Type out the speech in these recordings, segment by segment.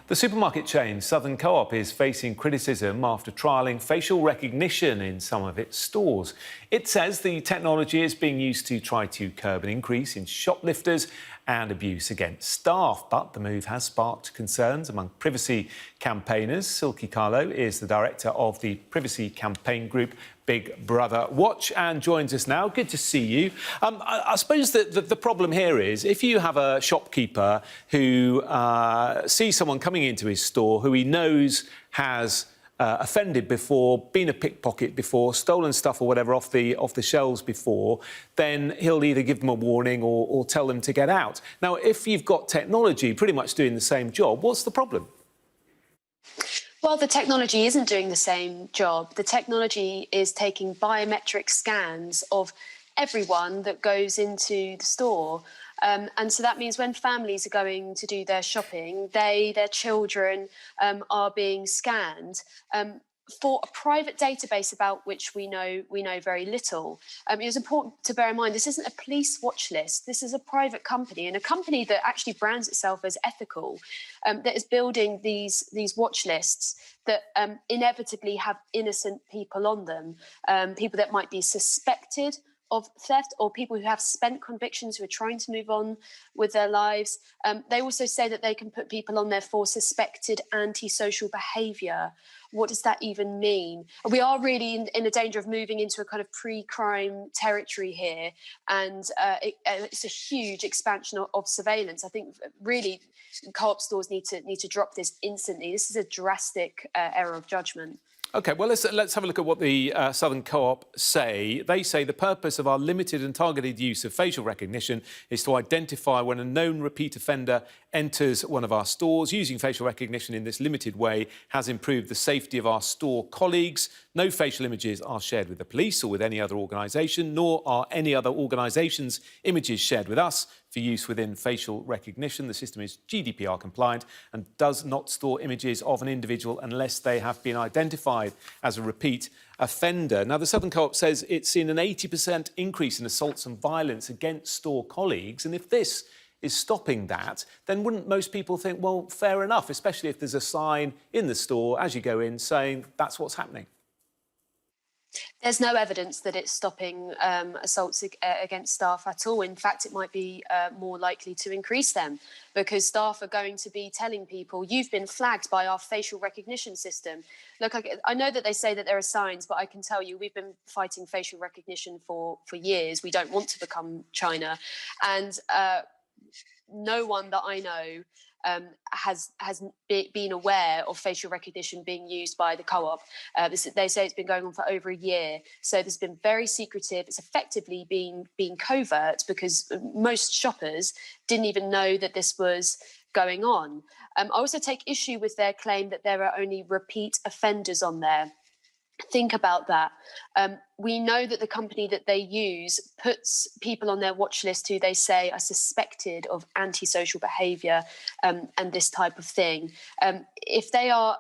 The supermarket chain Southern Co-op is facing criticism after trialling facial recognition in some of its stores. It says the technology is being used to try to curb an increase in shoplifters and abuse against staff. But the move has sparked concerns among privacy campaigners. Silkie Carlo is the director of the privacy campaign group Big Brother Watch and joins us now. Good to see you. I suppose that the problem here is if you have a shopkeeper who sees someone coming into his store who he knows has offended before, been a pickpocket before, stolen stuff or whatever off the shelves before, then he'll either give them a warning or tell them to get out. Now, if you've got technology pretty much doing the same job, what's the problem? Well, the technology isn't doing the same job. The technology is taking biometric scans of everyone that goes into the store. And so that means when families are going to do their shopping, their children are being scanned for a private database about which we know very little. It is important to bear in mind this isn't a police watch list. This is a private company, and a company that actually brands itself as ethical, that is building these watch lists that inevitably have innocent people on them, people that might be suspected of theft or people who have spent convictions who are trying to move on with their lives. They also say that they can put people on there for suspected antisocial behaviour. What does that even mean? We are really in a danger of moving into a kind of pre-crime territory here, and it's a huge expansion of surveillance. I think really co-op stores need to drop this instantly. This is a drastic error of judgment. OK, well, let's have a look at what the Southern Co-op say. They say the purpose of our limited and targeted use of facial recognition is to identify when a known repeat offender enters one of our stores. Using facial recognition in this limited way has improved the safety of our store colleagues. No facial images are shared with the police or with any other organisation, nor are any other organisation's images shared with us for use within facial recognition. The system is GDPR compliant and does not store images of an individual unless they have been identified as a repeat offender. Now, the Southern Co-op says it's seen an 80% increase in assaults and violence against store colleagues. And if this is stopping that, then wouldn't most people think, well, fair enough, especially if there's a sign in the store as you go in saying that's what's happening? There's no evidence that it's stopping assaults against staff at all. In fact, it might be more likely to increase them because staff are going to be telling people, you've been flagged by our facial recognition system. Look, I know that they say that there are signs, but I can tell you we've been fighting facial recognition for years. We don't want to become China. And no one that I know has been aware of facial recognition being used by the co-op. They say it's been going on for over a year. So this has been very secretive. It's effectively being covert because most shoppers didn't even know that this was going on. I also take issue with their claim that there are only repeat offenders on there. Think about that. We know that the company that they use puts people on their watch list who they say are suspected of antisocial behaviour and this type of thing. If they are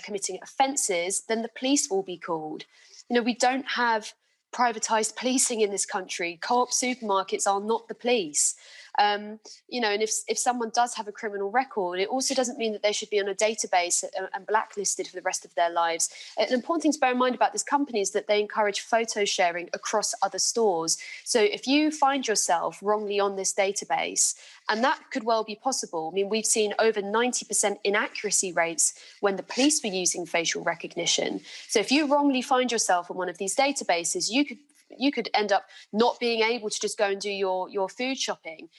committing offences, then the police will be called. You know, we don't have privatised policing in this country. Co-op supermarkets are not the police. You know, and if someone does have a criminal record, it also doesn't mean that they should be on a database and blacklisted for the rest of their lives. An important thing to bear in mind about this company is that they encourage photo sharing across other stores. So if you find yourself wrongly on this database, and that could well be possible. I mean, we've seen over 90% inaccuracy rates when the police were using facial recognition. So if you wrongly find yourself on one of these databases, you could end up not being able to just go and do your food shopping.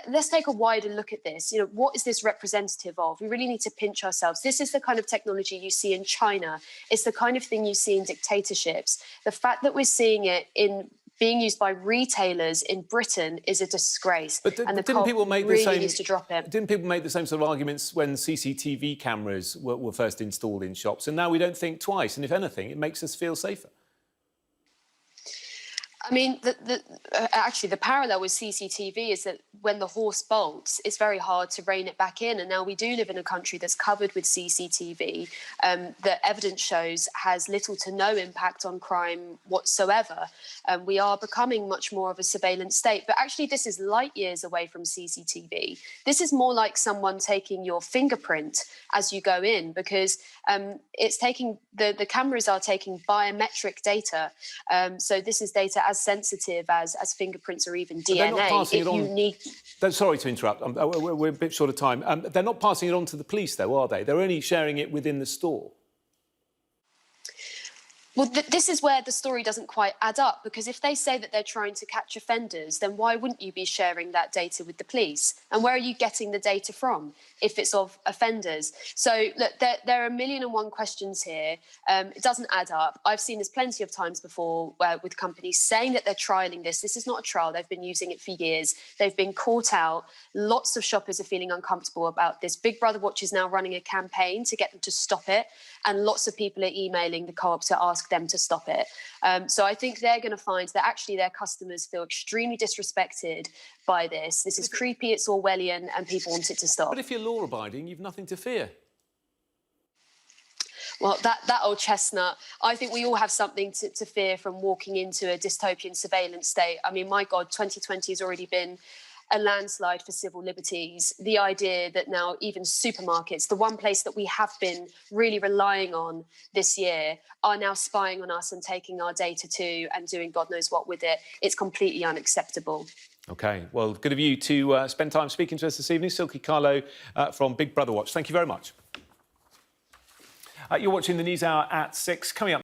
Let's take a wider look at this. You know, what is this representative of? We really need to pinch ourselves. This is the kind of technology you see in China. It's the kind of thing you see in dictatorships. The fact that we're seeing it being used by retailers in Britain is a disgrace. But didn't people make really the same? Needs to drop it. Didn't people make the same sort of arguments when CCTV cameras were first installed in shops? And now we don't think twice. And if anything, it makes us feel safer. I mean, actually, the parallel with CCTV is that when the horse bolts, it's very hard to rein it back in. And now we do live in a country that's covered with CCTV that evidence shows has little to no impact on crime whatsoever. We are becoming much more of a surveillance state. But actually, this is light years away from CCTV. This is more like someone taking your fingerprint as you go in, because it's taking the cameras are taking biometric data. So this is data as sensitive as fingerprints or even DNA. They're not passing it on. Sorry to interrupt. We're a bit short of time. They're not passing it on to the police, though, are they? They're only sharing it within the store. Well, this is where the story doesn't quite add up, because if they say that they're trying to catch offenders, then why wouldn't you be sharing that data with the police? And where are you getting the data from if it's of offenders? So look, there are a million and one questions here. It doesn't add up. I've seen this plenty of times before with companies saying that they're trialling this. This is not a trial. They've been using it for years. They've been caught out. Lots of shoppers are feeling uncomfortable about this. Big Brother Watch is now running a campaign to get them to stop it. And lots of people are emailing the co-op to ask them to stop it. So I think they're going to find that actually their customers feel extremely disrespected by this. This is creepy, it's Orwellian, and people want it to stop. But if you're law-abiding, you've nothing to fear. Well, that old chestnut, I think we all have something to fear from walking into a dystopian surveillance state. I mean, my God, 2020 has already been a landslide for civil liberties. The idea that now even supermarkets, the one place that we have been really relying on this year, are now spying on us and taking our data too and doing God knows what with it. It's completely unacceptable. OK, well, good of you to spend time speaking to us this evening. Silkie Carlo from Big Brother Watch. Thank you very much. You're watching the News Hour at 6. Coming up.